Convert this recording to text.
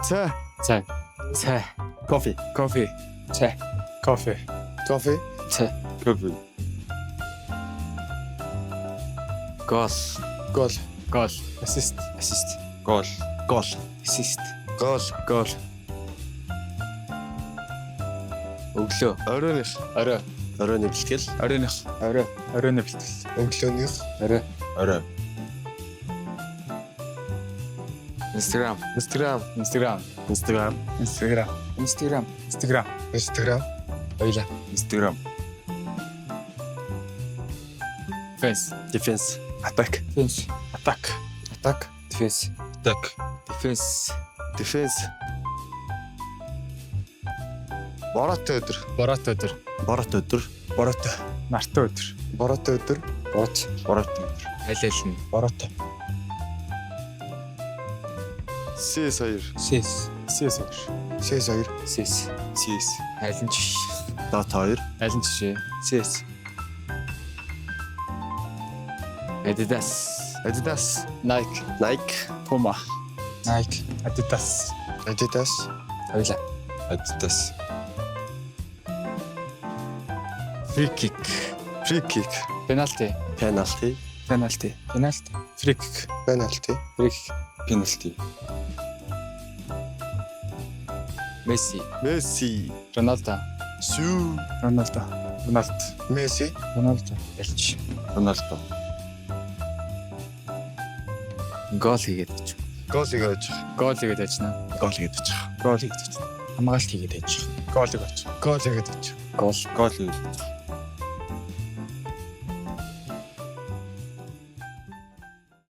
Цай. Цай. Цай. Кофе. Кофе. Цай. Кофе. Кофе. Цай. Кофе. Гол. Гол. Гол. Ассист. Гол. Гол. Ассист. Гол. Гол. Өглөө. Оройных. Орой. Оройны бэлтгэл. Оройных. Орой. Оройны бэлтгэл. Өглөөных. Орой. Орой. Instagram. Instagram. Instagram. Instagram. Instagram. Instagram. Instagram. Instagram. Хоёлаа. Instagram. Face. Defense. Attack. Defense. Attack. Attack. Defense. Attack. Defense. Defense. Борот өдөр. Борот өдөр. Борот өдөр. Борот. Нарт өдөр. Борот өдөр. Бот. Борот өдөр. Аль аль нь. Борот. Сэс хоёр. Сэс. Сэс өдөр. Сэс хоёр. Сэс. Сэс. Аль нь жиш. Дот хоёр. Аль нь жишээ. Сэс. Adidas. Adidas. Nike. Nike. Puma. Nike. Adidas. Adidas. Хоёлаа. Adidas. Free kick. Free kick. Penalty. Penalty. Penalty. Penalty. Free kick. Penalty. Free kick. Penalty. Messi. Messi. Ronaldo. Сүү. Ronaldo. Ronaldo. Messi. Ronaldo. Ялч. Ronaldo. Гол хийгээд байж. Гол хийж. Гол хийгээд ажна. Гол хийж. Гол хийгээд байж. Хамгаалт хийгээд байж. Гол хийж. Гол хийж. Гол. Гол хийж.